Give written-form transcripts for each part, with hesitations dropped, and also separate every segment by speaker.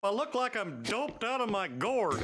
Speaker 1: I look like I'm doped out of my gourd.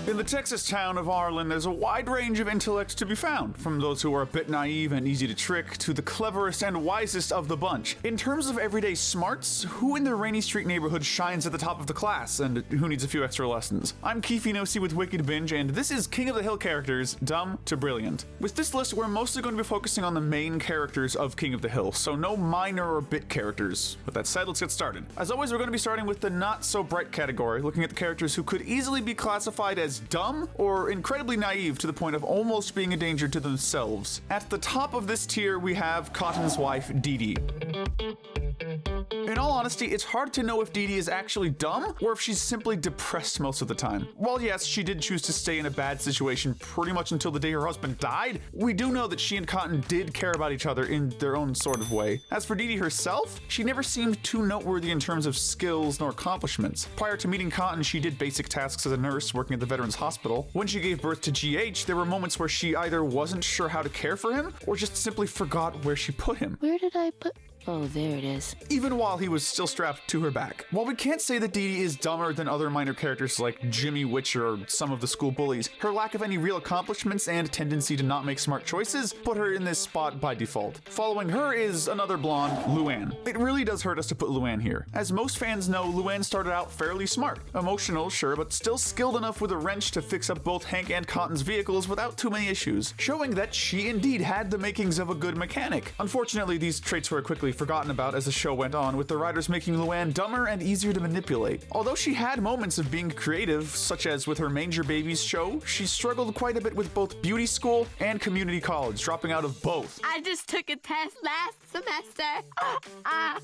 Speaker 2: In the Texas town of Arlen, there's a wide range of intellect to be found, from those who are a bit naive and easy to trick to the cleverest and wisest of the bunch. In terms of everyday smarts, who in the Rainey Street neighborhood shines at the top of the class, and who needs a few extra lessons? I'm Keefe Nosy with Wicked Binge, and this is King of the Hill characters, dumb to brilliant. With this list, we're mostly going to be focusing on the main characters of King of the Hill, so no minor or bit characters. With that said, let's get started. As always, we're going to be starting with the not-so-bright category, looking at the characters who could easily be classified as dumb or incredibly naive to the point of almost being a danger to themselves. At the top of this tier, we have Cotton's wife, Dee Dee. In all honesty, it's hard to know if Dee Dee is actually dumb or if she's simply depressed most of the time. While yes, she did choose to stay in a bad situation pretty much until the day her husband died, we do know that she and Cotton did care about each other in their own sort of way. As for Dee Dee herself, she never seemed too noteworthy in terms of skills nor accomplishments. Prior to meeting Cotton, she did basic tasks as a nurse working at the Veterans Hospital. When she gave birth to GH, there were moments where she either wasn't sure how to care for him or just simply forgot where she put him.
Speaker 3: Where did I put... Oh, there it is.
Speaker 2: Even while he was still strapped to her back. While we can't say that Dee Dee is dumber than other minor characters like Jimmy Witcher or some of the school bullies, her lack of any real accomplishments and tendency to not make smart choices put her in this spot by default. Following her is another blonde, Luann. It really does hurt us to put Luann here. As most fans know, Luann started out fairly smart. Emotional, sure, but still skilled enough with a wrench to fix up both Hank and Cotton's vehicles without too many issues, showing that she indeed had the makings of a good mechanic. Unfortunately, these traits were quickly forgotten about as the show went on, with the writers making Luann dumber and easier to manipulate. Although she had moments of being creative, such as with her Manger Babies show, she struggled quite a bit with both beauty school and community college, dropping out of both.
Speaker 3: I just took a test last semester.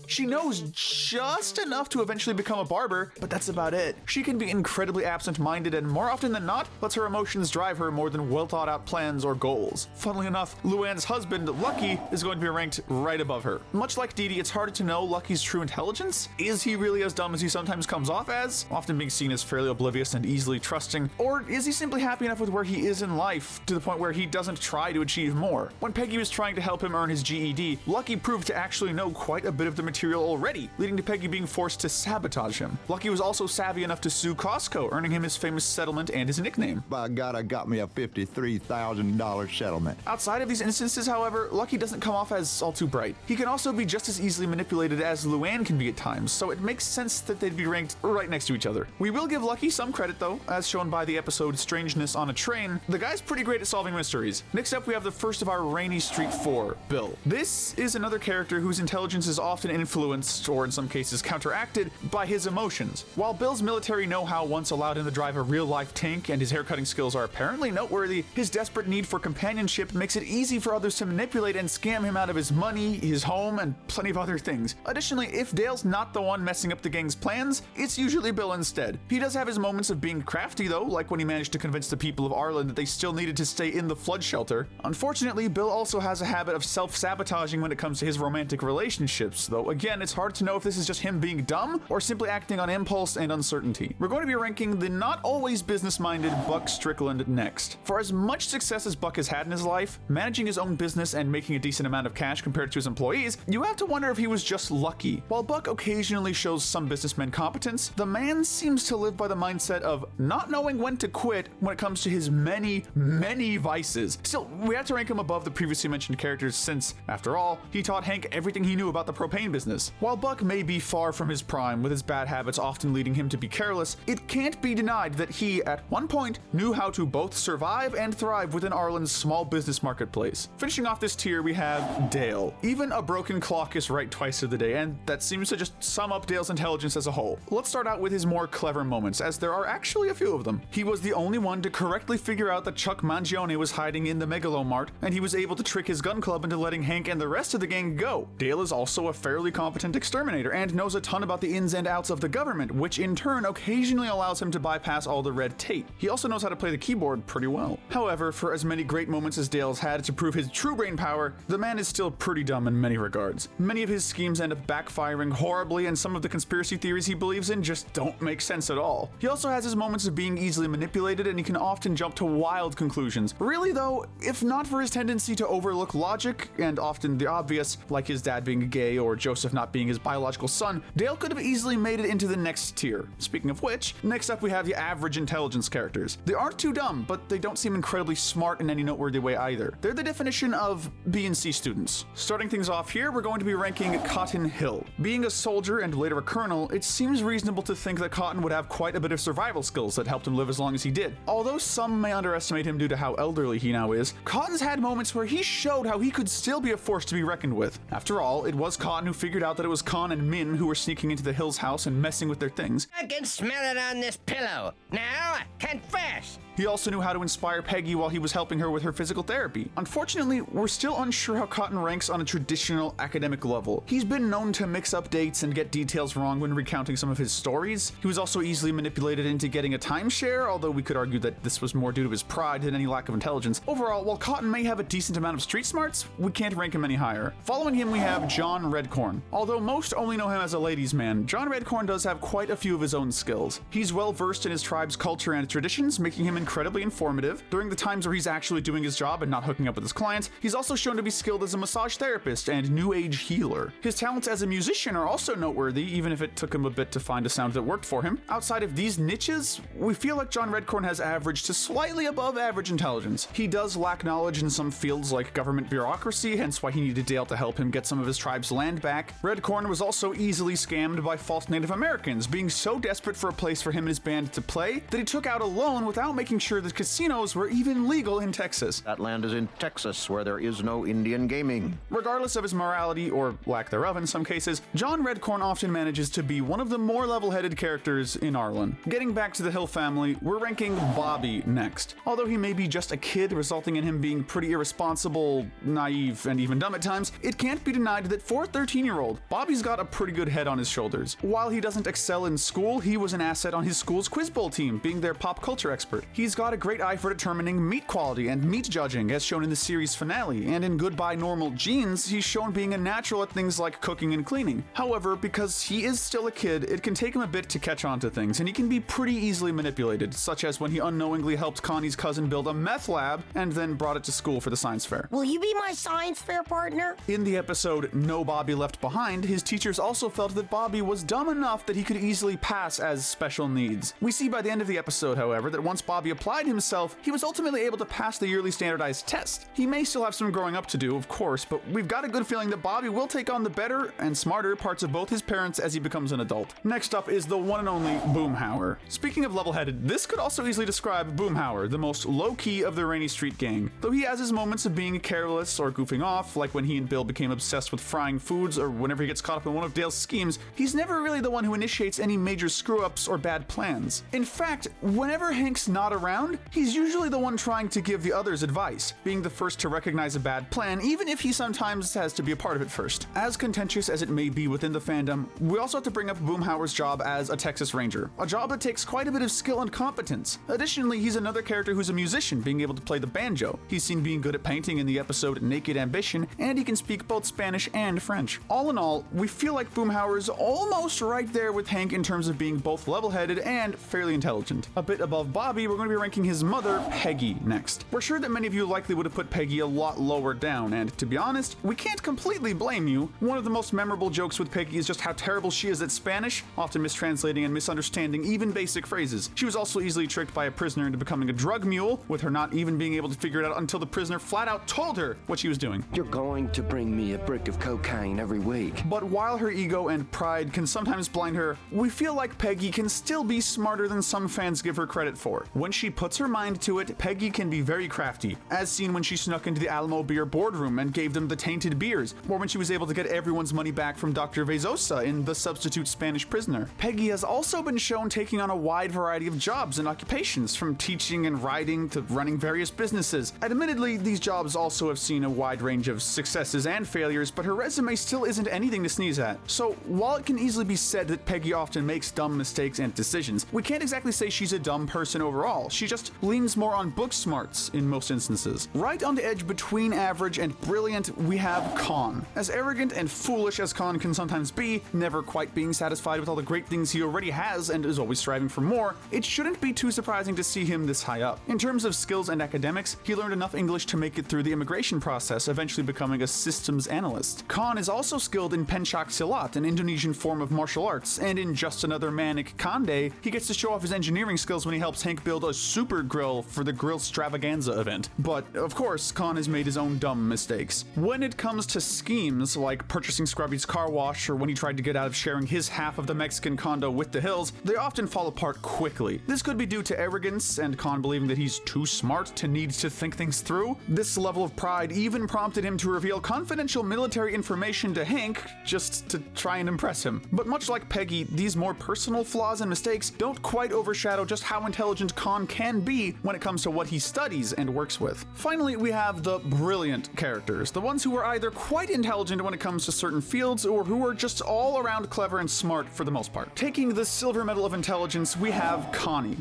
Speaker 2: She knows just enough to eventually become a barber, but that's about it. She can be incredibly absent-minded and more often than not, lets her emotions drive her more than well-thought-out plans or goals. Funnily enough, Luann's husband, Lucky, is going to be ranked right above her. Much like Dee Dee, it's hard to know Lucky's true intelligence. Is he really as dumb as he sometimes comes off as, often being seen as fairly oblivious and easily trusting? Or is he simply happy enough with where he is in life, to the point where he doesn't try to achieve more? When Peggy was trying to help him earn his GED, Lucky proved to actually know quite a bit of the material already, leading to Peggy being forced to sabotage him. Lucky was also savvy enough to sue Costco, earning him his famous settlement and his nickname.
Speaker 4: By God, I got me a $53,000 settlement.
Speaker 2: Outside of these instances, however, Lucky doesn't come off as all too bright. He can also be just as easily manipulated as Luann can be at times, so it makes sense that they'd be ranked right next to each other. We will give Lucky some credit though, as shown by the episode Strangeness on a Train. The guy's pretty great at solving mysteries. Next up, we have the first of our Rainey Street 4, Bill. This is another character whose intelligence is often influenced, or in some cases counteracted, by his emotions. While Bill's military know-how once allowed him to drive a real-life tank and his haircutting skills are apparently noteworthy, his desperate need for companionship makes it easy for others to manipulate and scam him out of his money, his home, and plenty of other things. Additionally, if Dale's not the one messing up the gang's plans, it's usually Bill instead. He does have his moments of being crafty though, like when he managed to convince the people of Arlen that they still needed to stay in the flood shelter. Unfortunately, Bill also has a habit of self-sabotaging when it comes to his romantic relationships, though again, it's hard to know if this is just him being dumb or simply acting on impulse and uncertainty. We're going to be ranking the not always business-minded Buck Strickland next. For as much success as Buck has had in his life, managing his own business and making a decent amount of cash compared to his employees, you have to wonder if he was just lucky. While Buck occasionally shows some businessman competence, the man seems to live by the mindset of not knowing when to quit when it comes to his many vices. Still, we have to rank him above the previously mentioned characters since, after all, he taught Hank everything he knew about the propane business. While Buck may be far from his prime, with his bad habits often leading him to be careless, it can't be denied that he, at one point, knew how to both survive and thrive within Arlen's small business marketplace. Finishing off this tier, we have Dale. Even a broken clock is right twice of the day, and that seems to just sum up Dale's intelligence as a whole. Let's start out with his more clever moments, as there are actually a few of them. He was the only one to correctly figure out that Chuck Mangione was hiding in the Megalomart, and he was able to trick his gun club into letting Hank and the rest of the gang go. Dale is also a fairly competent exterminator, and knows a ton about the ins and outs of the government, which in turn occasionally allows him to bypass all the red tape. He also knows how to play the keyboard pretty well. However, for as many great moments as Dale's had to prove his true brain power, the man is still pretty dumb in many regards. explodes. Many of his schemes end up backfiring horribly, and some of the conspiracy theories he believes in just don't make sense at all. He also has his moments of being easily manipulated, and he can often jump to wild conclusions. Really though, if not for his tendency to overlook logic, and often the obvious, like his dad being gay or Joseph not being his biological son, Dale could have easily made it into the next tier. Speaking of which, next up we have the average intelligence characters. They aren't too dumb, but they don't seem incredibly smart in any noteworthy way either. They're the definition of B and C students. Starting things off here, we're going to be ranking Cotton Hill. Being a soldier and later a colonel, it seems reasonable to think that Cotton would have quite a bit of survival skills that helped him live as long as he did. Although some may underestimate him due to how elderly he now is, Cotton's had moments where he showed how he could still be a force to be reckoned with. After all, it was Cotton who figured out that it was Khan and Min who were sneaking into the Hill's house and messing with their things.
Speaker 5: I can smell it on this pillow. Now, confess.
Speaker 2: He also knew how to inspire Peggy while he was helping her with her physical therapy. Unfortunately, we're still unsure how Cotton ranks on a traditional academic level. He's been known to mix up dates and get details wrong when recounting some of his stories. He was also easily manipulated into getting a timeshare, although we could argue that this was more due to his pride than any lack of intelligence. Overall, while Cotton may have a decent amount of street smarts, we can't rank him any higher. Following him, we have John Redcorn. Although most only know him as a ladies' man, John Redcorn does have quite a few of his own skills. He's well versed in his tribe's culture and traditions, making him incredibly informative. During the times where he's actually doing his job and not hooking up with his clients, he's also shown to be skilled as a massage therapist and new age healer. His talents as a musician are also noteworthy, even if it took him a bit to find a sound that worked for him. Outside of these niches, we feel like John Redcorn has average to slightly above average intelligence. He does lack knowledge in some fields like government bureaucracy, hence why he needed Dale to help him get some of his tribe's land back. Redcorn was also easily scammed by false Native Americans, being so desperate for a place for him and his band to play that he took out a loan without making sure that casinos were even legal in Texas.
Speaker 4: That land is in Texas, where there is no Indian gaming.
Speaker 2: Regardless of his morality, or lack thereof in some cases, John Redcorn often manages to be one of the more level-headed characters in Arlen. Getting back to the Hill family, we're ranking Bobby next. Although he may be just a kid, resulting in him being pretty irresponsible, naive, and even dumb at times, it can't be denied that for a 13-year-old, Bobby's got a pretty good head on his shoulders. While he doesn't excel in school, he was an asset on his school's quiz bowl team, being their pop culture expert. He's got a great eye for determining meat quality and meat judging, as shown in the series finale, and in Goodbye Normal Genes, he's shown being a natural at things like cooking and cleaning. However, because he is still a kid, it can take him a bit to catch on to things, and he can be pretty easily manipulated, such as when he unknowingly helped Connie's cousin build a meth lab and then brought it to school for the science fair.
Speaker 5: Will you be my science fair partner?
Speaker 2: In the episode No Bobby Left Behind, his teachers also felt that Bobby was dumb enough that he could easily pass as special needs. We see by the end of the episode, however, that once Bobby applied himself, he was ultimately able to pass the yearly standardized test. He may still have some growing up to do, of course, but we've got a good feeling that Bobby will take on the better and smarter parts of both his parents as he becomes an adult. Next up is the one and only Boomhauer. Speaking of level-headed, this could also easily describe Boomhauer, the most low-key of the Rainey Street gang. Though he has his moments of being careless or goofing off, like when he and Bill became obsessed with frying foods or whenever he gets caught up in one of Dale's schemes, he's never really the one who initiates any major screw-ups or bad plans. In fact, whenever Hank's not around, he's usually the one trying to give the others advice, being the first to recognize a bad plan, even if he sometimes has to be a part of it first. As contentious as it may be within the fandom, we also have to bring up Boomhauer's job as a Texas Ranger, a job that takes quite a bit of skill and competence. Additionally, he's another character who's a musician, being able to play the banjo. He's seen being good at painting in the episode Naked Ambition, and he can speak both Spanish and French. All in all, we feel like Boomhauer's almost right there with Hank in terms of being both level-headed and fairly intelligent. A bit above Bobby, we're going to be ranking his mother, Peggy, next. We're sure that many of you likely would have put Peggy a lot lower down, and to be honest, we can't completely blame you. One of the most memorable jokes with Peggy is just how terrible she is at Spanish, often mistranslating and misunderstanding even basic phrases. She was also easily tricked by a prisoner into becoming a drug mule, with her not even being able to figure it out until the prisoner flat out told her what she was doing.
Speaker 6: You're going to bring me a brick of cocaine every week.
Speaker 2: But while her ego and pride can sometimes blind her, we feel like Peggy can still be smarter than some fans give her credit for. When she puts her mind to it, Peggy can be very crafty, as seen when she snuck into the Alamo Beer boardroom and gave them the tainted beers, or when she was able to get everyone's money back from Dr. Vezosa in The Substitute Spanish Prisoner. Peggy has also been shown taking on a wide variety of jobs and occupations, from teaching and writing to running various businesses. Admittedly, these jobs also have seen a wide range of successes and failures, but her resume still isn't anything to sneeze at. So, while it can easily be said that Peggy often makes dumb mistakes and decisions, we can't exactly say she's a dumb person overall. She just leans more on book smarts in most instances. Right on the edge between average and brilliant, we have Khan. As arrogant and foolish as Khan can sometimes be, never quite being satisfied with all the great things he already has and is always striving for more, it shouldn't be too surprising to see him this high up. In terms of skills and academics, he learned enough English to make it through the immigration process, eventually becoming a systems analyst. Khan is also skilled in pencak silat, an Indonesian form of martial arts, and in Just Another Manic Kande, he gets to show off his engineering skills when he helps Hank build a super grill for the Grill Stravaganza event. But, of course, Khan has made his own dumb mistakes. When it comes to schemes, like purchasing Scrubby's car wash or when he tried to get out of sharing his half of the Mexican condo with the Hills, they often fall apart quickly. This could be due to arrogance and Khan believing that he's too smart to need to think things through. This level of pride even prompted him to reveal confidential military information to Hank just to try and impress him. But much like Peggy, these more personal flaws and mistakes don't quite overshadow just how intelligent Khan can be when it comes to what he studies and works with. Finally, we have the brilliant characters, the ones who are either quite intelligent when it comes to certain fields or who are just all around clever and smart for the most part. Taking the silver medal of intelligence, we have Connie.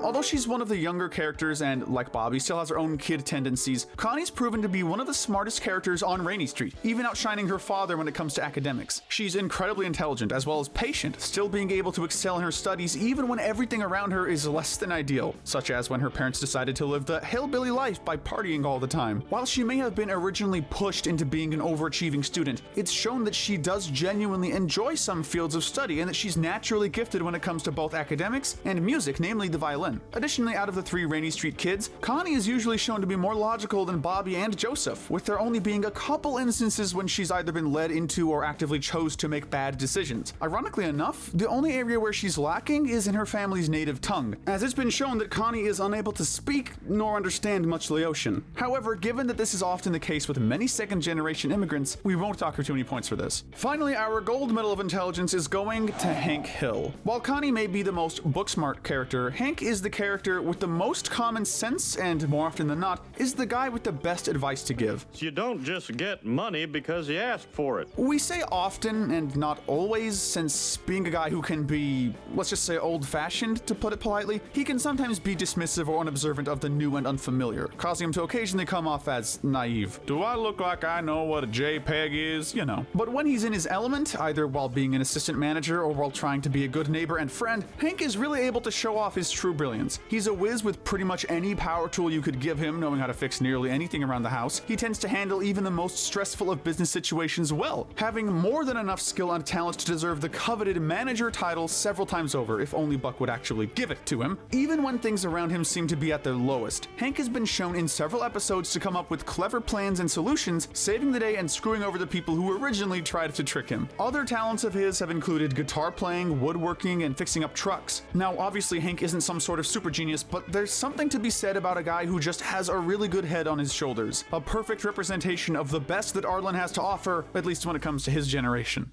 Speaker 2: Although she's one of the younger characters and, like Bobby, still has her own kid tendencies, Connie's proven to be one of the smartest characters on Rainey Street, even outshining her father when it comes to academics. She's incredibly intelligent as well as patient, still being able to excel in her studies even when everything around her is less than ideal, such as when her parents decided to live the hillbilly life by partying all the time. While she may have been originally pushed into being an overachieving student, it's shown that she does genuinely enjoy some fields of study and that she's naturally gifted when it comes to both academics and music, namely the violin. Additionally, out of the three Rainey Street kids, Connie is usually shown to be more logical than Bobby and Joseph, with there only being a couple instances when she's either been led into or actively chose to make bad decisions. Ironically enough, the only area where she's lacking is in her family's native tongue, as it's been shown that Connie is unable to speak nor understand much Laotian. However, given that this is often the case with many second-generation immigrants, we won't dock her too many points for this. Finally, our gold medal of intelligence is going to Hank Hill. While Connie may be the most book-smart character, Hank is the character with the most common sense and, more often than not, is the guy with the best advice to give.
Speaker 1: You don't just get money because you ask for it.
Speaker 2: We say often and not always, since being a guy who can be, let's just say, old-fashioned, to put it politely, he can sometimes be dismissive or unobservant of the new and unfamiliar, causing him to occasionally come off as naive. Do I look like I know what a JPEG is? You know. But when he's in his element, either while being an assistant manager or while trying to be a good neighbor and friend, Hank is really able to show off his true brilliance. He's a whiz with pretty much any power tool you could give him, knowing how to fix nearly anything around the house. He tends to handle even the most stressful of business situations well, having more than enough skill and talent to deserve the coveted manager title several times over, if only Buck would actually give it to him. Even when things around him seem to be at their lowest, Hank has been shown in several episodes to come up with clever plans and solutions, saving the day and screwing over the people who originally tried to trick him. Other talents of his have included guitar playing, woodworking, and fixing up trucks. Now, obviously, Hank isn't some sort of super genius, but there's something to be said about a guy who just has a really good head on his shoulders. A perfect representation of the best that Arlen has to offer, at least when it comes to his generation.